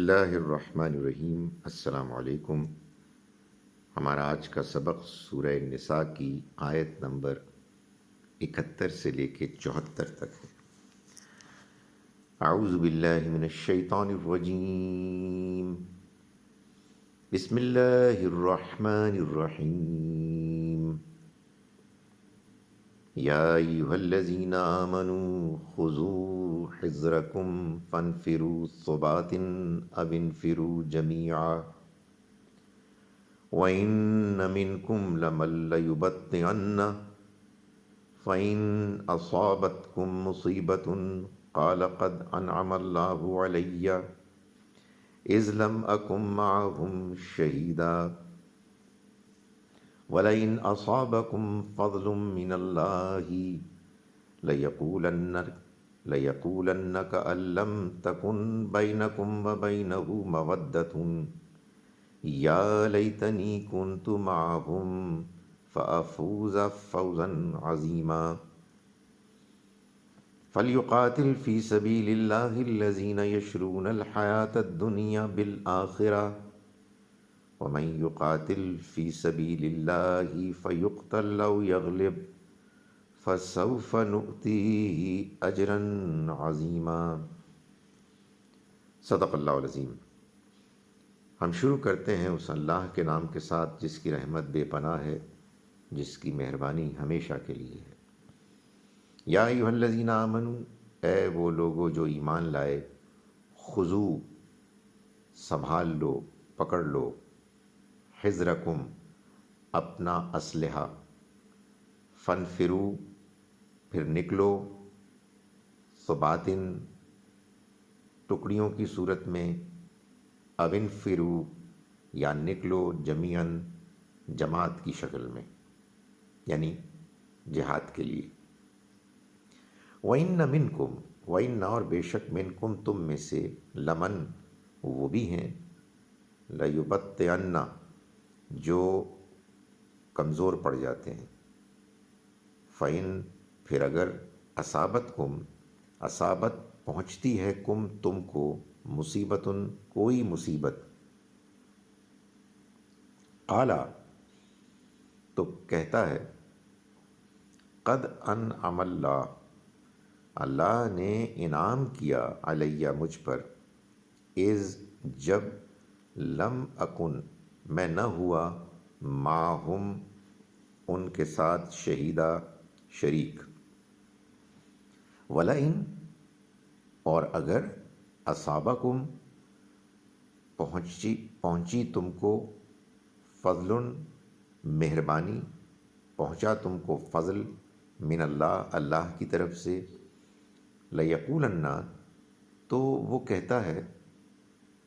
اللہ الرحمن الرحیم۔ السلام علیکم۔ ہمارا آج کا سبق سورہ نساء کی آیت نمبر 71 سے لے کے 74 تک ہے۔ اعوذ باللہ من الشیطان الرجیم، بسم اللہ الرحمن الرحیم۔ یا ایھا الذین آمنوا خذوا حذرکم فانفروا ثبات او انفروا جمیعا وَإِنَّ مِنْكُمْ لَمَن لَّيُبَطِّئَنَّ فَإِنْ أَصَابَتْكُم مُّصِيبَةٌ قَالَ قَدْ أَنْعَمَ اللَّهُ عَلَيَّ إِذْ لَمْ أَكُن مَّعَهُمْ شَهِيدًا وَلَئِنْ أَصَابَكُمْ فَضْلٌ مِّنَ اللَّهِ لَيَقُولَنَّ كَأَن لَّمْ تَكُن بَيْنَكُمْ وَبَيْنَهُ مَوَدَّةٌ یا لیتنی کنت معہم فافوز فوزا عظیما۔ فلیقاتل فی سبیل اللہ الذین یشرون الحیاۃ الدنیا بالآخرہ ومن یقاتل فی سبیل اللہ فیقتل او یغلب فسوف نؤتیہ اجرا عظیما۔ صدق اللہ العظیم۔ ہم شروع کرتے ہیں اس اللہ کے نام کے ساتھ جس کی رحمت بے پناہ ہے، جس کی مہربانی ہمیشہ کے لیے ہے۔ یا ایھا الذین آمنوا، اے وہ لوگو جو ایمان لائے، خذو سنبھال لو، پکڑ لو، حذرکم اپنا اسلحہ، فانفروا پھر نکلو، ثباتن ٹکڑیوں کی صورت میں، او انفروا یا نکلو جمیعاً جماعت کی شکل میں، یعنی جہاد کے لیے۔ وَإِنَّ مِنْكُمْ، وَإِنَّ اور بے شک مِنْكُمْ تم میں سے، لمن وہ بھی ہیں، لَيُبَطِّئَنَّ جو کمزور پڑ جاتے ہیں، فَإِن پھر اگر اصابتکم اصابت پہنچتی ہے کم تم کو، مصیبتن کوئی مصیبت، قالا تو کہتا ہے، قد انعم اللہ اللہ نے انعام کیا، علیہ مجھ پر، اذ جب، لم اکن میں نہ ہوا، معہم ان کے ساتھ، شہیدہ شریک، ولئن اور اگر، اصابکم پہنچی تم کو، فضل مہربانی، پہنچا تم کو فضل، من اللہ اللہ کی طرف سے، لیقولن تو وہ کہتا ہے،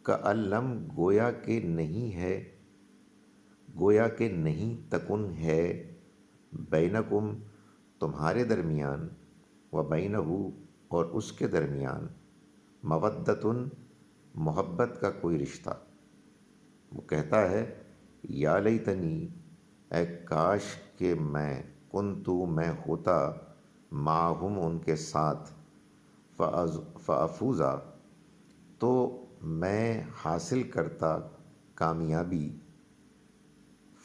کأن لم گویا کہ نہیں ہے، گویا کہ نہیں، تکن ہے، بینکم تمہارے درمیان، و بینہ اور اس کے درمیان، مودتن محبت کا کوئی رشتہ۔ وہ کہتا ہے، یا لیتنی اے کاش کہ میں، کنتو میں ہوتا، معہم ان کے ساتھ، فافوزا تو میں حاصل کرتا کامیابی،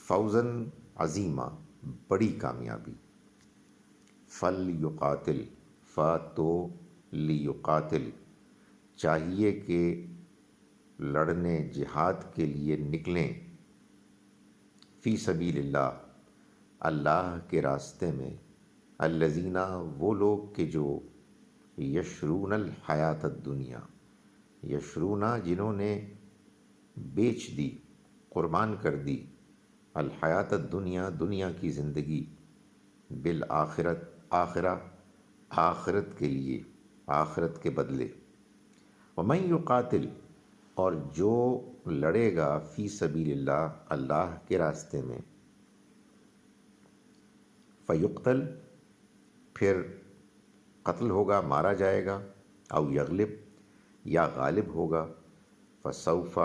فوزاً عظیما بڑی کامیابی۔ فلیقاتل تو لیقاتل چاہیے کہ لڑنے جہاد کے لیے نکلیں، فی سبیل اللہ اللہ کے راستے میں، الذین وہ لوگ کہ جو، یشرون الحیات الدنیا یشرون جنہوں نے بیچ دی، قربان کر دی، الحیات الدنیا دنیا کی زندگی، بالآخرت آخرہ آخرت کے لیے، آخرت کے بدلے، ومن یقاتل اور جو لڑے گا، فی سبیل اللہ اللہ کے راستے میں، فیقتل پھر قتل ہوگا، مارا جائے گا، او یغلب یا غالب ہوگا، فسوف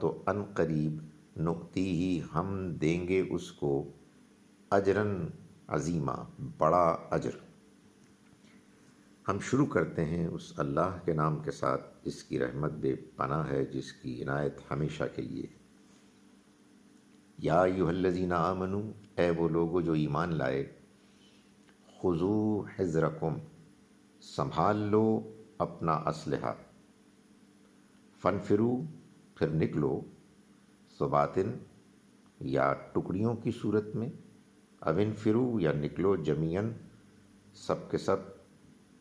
تو ان قریب، نؤتیہ ہم دیں گے اس کو، اجراً عظیما بڑا اجر۔ ہم شروع کرتے ہیں اس اللہ کے نام کے ساتھ جس کی رحمت بے پناہ ہے، جس کی عنایت ہمیشہ کے لیے۔ یا ایھا الذین آمنوا، اے وہ لوگو جو ایمان لائے، خذوا حذرکم، سنبھال لو اپنا اسلحہ، فانفروا، پھر نکلو، ثباتن، یا ٹکڑیوں کی صورت میں، او انفروا، یا نکلو جمیعاً، سب کے سب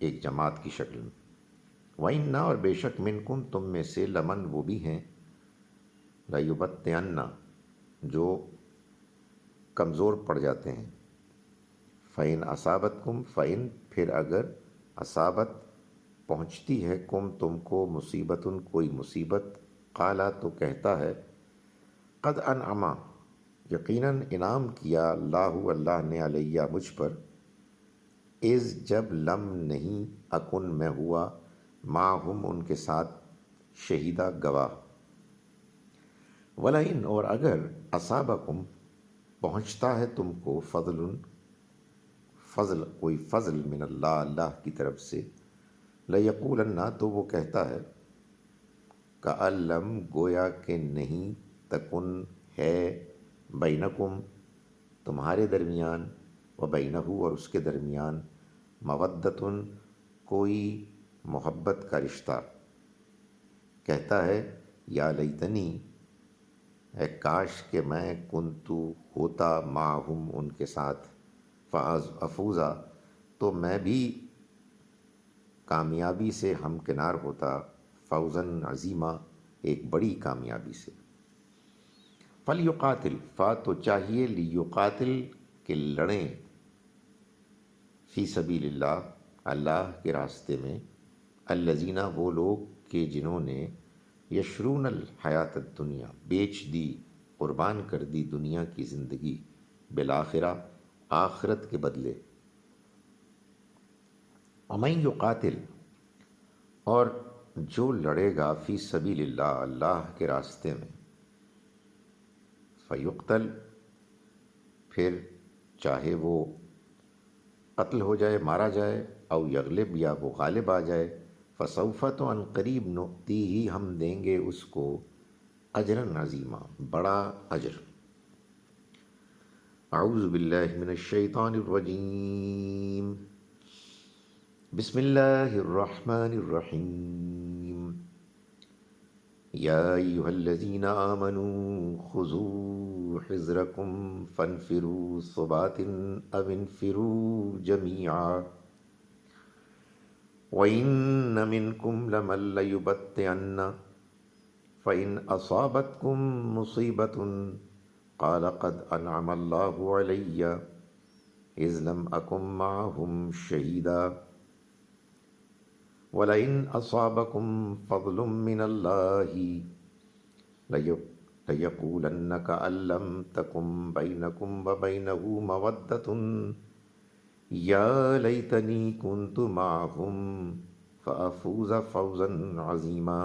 ایک جماعت کی شکل میں۔ وَإِنَّ، اور بے شک، منکم، تم میں سے، لمن، وہ بھی ہیں، لَيُبَطِّئَنَّ، جو کمزور پڑ جاتے ہیں۔ فَإِنْ أَصَابَتْكُمْ، فَإِنْ، پھر اگر، اصابت، پہنچتی ہے، کم، تم کو، مصیبتن، کوئی مصیبت، قالا، تو کہتا ہے، قد انعم، یقیناً انعام کیا، اللہ نے، علیہ، مجھ پر، اذ، جب، لم، نہیں، اکن، میں ہوا، معہم، ان کے ساتھ، شہیدہ، گواہ۔ وَلَئِن، اور اگر، اصابکم، پہنچتا ہے تم کو، فضل، فضل، کوئی فضل، من اللہ، اللہ کی طرف سے، لَيَقُولَنَّ، تو وہ کہتا ہے، کأن لم، گویا کہ نہیں، تکن، ہے، بینکم، تمہارے درمیان، و بینہ، اور اس کے درمیان، مودتن، کوئی محبت کا رشتہ۔ کہتا ہے، یا لیتنی، اے کاش کہ میں، کنتو، ہوتا، معہم، ان کے ساتھ، فافوزا، تو میں بھی کامیابی سے ہمکنار ہوتا، فوزاً عظیما، ایک بڑی کامیابی سے۔ فلیقاتل، فا، تو چاہیے، لیقاتل، کہ لڑیں، فی سبیل اللہ، اللہ کے راستے میں، الذین، وہ لوگ کہ جنہوں نے، یشرون الحیات الدنیا، بیچ دی، قربان کر دی دنیا کی زندگی، بالآخرہ، آخرت کے بدلے۔ ومن یقاتل، اور جو لڑے گا، فی سبیل اللہ، اللہ کے راستے میں، فیقتل، پھر چاہے وہ قتل ہو جائے، مارا جائے، او یغلب، یا وہ غالب آ جائے، فسوف، تو ان قریب، نؤتیہ، ہم دیں گے اس کو، اجرا عظیما، بڑا اجر۔ اعوذ باللہ من الشیطان الرجیم، بسم اللہ الرحمن الرحیم، یا ایھا الذین آمنوا خذوا حذرکم فانفروا ثبات، او انفروا جمیعا، وَإِنَّ مِنْكُمْ لَمَن لَّيُبَطِّئَنَّ، فَإِنْ أَصَابَتْكُم مُّصِيبَةٌ قَالَ قَدْ أَنْعَمَ اللَّهُ عَلَيَّ إِذْ لَمْ أَكُن مَّعَهُمْ شَهِيدًا، وَلَئِنْ أَصَابَكُمْ فَضْلٌ مِّنَ اللَّهِ لَيَقُولَنَّ كَأَن لَّمْ تَكُن بَيْنَكُمْ وَبَيْنَهُ مَوَدَّةٌ یا لیتنی کنت معہم فافوز فوزا عظیما۔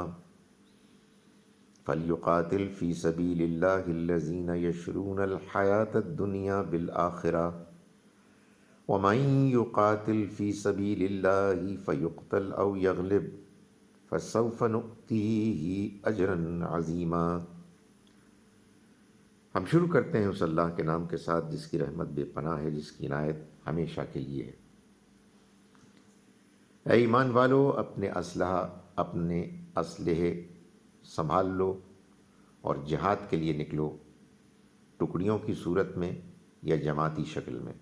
فلیقاتل فی سبیل اللہ الذین یشرون الحیاۃ الدنیا بالآخرہ، ومن یقاتل فی سبیل اللہ فیقتل او یغلب، فسوف نؤتیہ اجرا عظیما۔ ہم شروع کرتے ہیں اس اللہ کے نام کے ساتھ جس کی رحمت بے پناہ ہے، جس کی عنایت ہمیشہ کے لیے ہے۔ اے ایمان والو، اپنے اسلحے سنبھال لو اور جہاد کے لیے نکلو، ٹکڑیوں کی صورت میں یا جماعتی شکل میں۔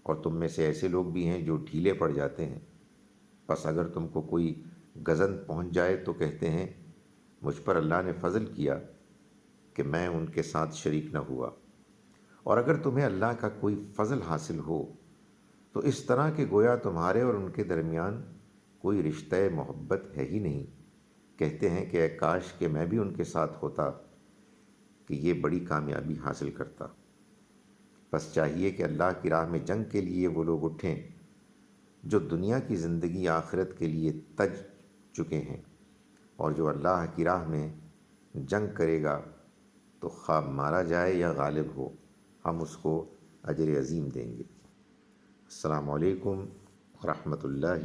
اور تم میں سے ایسے لوگ بھی ہیں جو ڈھیلے پڑ جاتے ہیں، پس اگر تم کو کوئی غزن پہنچ جائے تو کہتے ہیں، مجھ پر اللہ نے فضل کیا کہ میں ان کے ساتھ شریک نہ ہوا۔ اور اگر تمہیں اللہ کا کوئی فضل حاصل ہو تو اس طرح کہ گویا تمہارے اور ان کے درمیان کوئی رشتہ محبت ہے ہی نہیں، کہتے ہیں کہ اے کاش کہ میں بھی ان کے ساتھ ہوتا کہ یہ بڑی کامیابی حاصل کرتا۔ بس چاہیے کہ اللہ کی راہ میں جنگ کے لیے وہ لوگ اٹھیں جو دنیا کی زندگی آخرت کے لیے تج چکے ہیں، اور جو اللہ کی راہ میں جنگ کرے گا تو خواہ مارا جائے یا غالب ہو، ہم اس کو اجر عظیم دیں گے۔ السلام علیکم ورحمۃ اللہ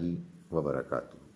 وبرکاتہ۔